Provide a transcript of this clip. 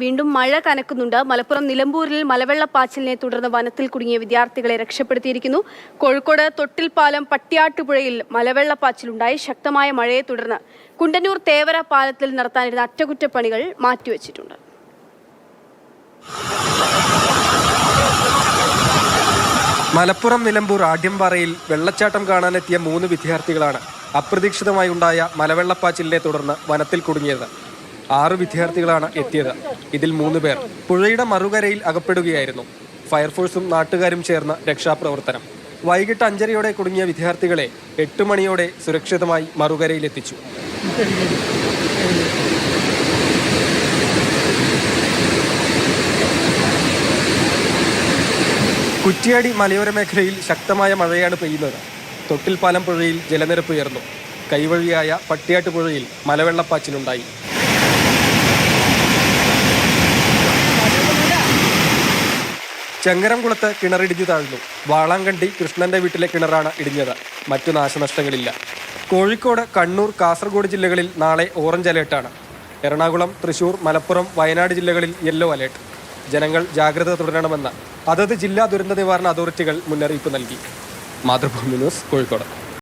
വീണ്ടും മഴ കനക്കുന്നുണ്ട്. മലപ്പുറം നിലമ്പൂരിൽ മലവെള്ളപ്പാച്ചിലിനെ തുടർന്ന് വനത്തിൽ കുടുങ്ങിയ വിദ്യാർത്ഥികളെ രക്ഷപ്പെടുത്തിയിരിക്കുന്നു. കോഴിക്കോട് തൊട്ടിൽപ്പാലം പട്ടിയാട്ടുപുഴയിൽ മലവെള്ളപ്പാച്ചിലുണ്ടായി. ശക്തമായ മഴയെ തുടർന്ന് കുണ്ടന്നൂർ തേവര പാലത്തിൽ നടത്താനിരുന്ന അറ്റകുറ്റപ്പണികൾ മാറ്റിവെച്ചിട്ടുണ്ട്. മലപ്പുറം നിലമ്പൂർ ആഢ്യംപാറയിൽ വെള്ളച്ചാട്ടം കാണാനെത്തിയ 3 വിദ്യാർത്ഥികളാണ് അപ്രതീക്ഷിതമായി ഉണ്ടായ മലവെള്ളപ്പാച്ചിലിനെ തുടർന്ന് വനത്തിൽ കുടുങ്ങിയത്. 6 വിദ്യാർത്ഥികളാണ് എത്തിയത്. ഇതിൽ 3 പേർ പുഴയുടെ മറുകരയിൽ അകപ്പെടുകയായിരുന്നു. ഫയർഫോഴ്സും നാട്ടുകാരും ചേർന്ന് രക്ഷാപ്രവർത്തനം. വൈകിട്ട് 5:30 കുടുങ്ങിയ വിദ്യാർത്ഥികളെ 8 മണിയോടെ സുരക്ഷിതമായി മറുകരയിലെത്തിച്ചു. കുറ്റ്യാടി മലയോര മേഖലയിൽ ശക്തമായ മഴയാണ് പെയ്യുന്നത്. തൊട്ടിൽപ്പാലം പുഴയിൽ ജലനിരപ്പ് ഉയർന്നു. കൈവഴിയായ പട്ടിയാട്ടുപുഴയിൽ മലവെള്ളപ്പാച്ചിലുണ്ടായി. ചെങ്ങരംകുളത്ത് കിണറിടിഞ്ഞു താഴ്ന്നു. വാളാങ്കണ്ടി കൃഷ്ണന്റെ വീട്ടിലെ കിണറാണ് ഇടിഞ്ഞത്. മറ്റു നാശനഷ്ടങ്ങളില്ല. കോഴിക്കോട്, കണ്ണൂർ, കാസർഗോഡ് ജില്ലകളിൽ നാളെ ഓറഞ്ച് അലേർട്ടാണ്. എറണാകുളം, തൃശൂർ, മലപ്പുറം, വയനാട് ജില്ലകളിൽ യെല്ലോ അലേർട്ട്. ജനങ്ങൾ ജാഗ്രത തുടരണമെന്ന് അതത് ജില്ലാ ദുരന്ത നിവാരണ അതോറിറ്റികൾ മുന്നറിയിപ്പ് നൽകി. മാതൃഭൂമി ന്യൂസ്, കോഴിക്കോട്.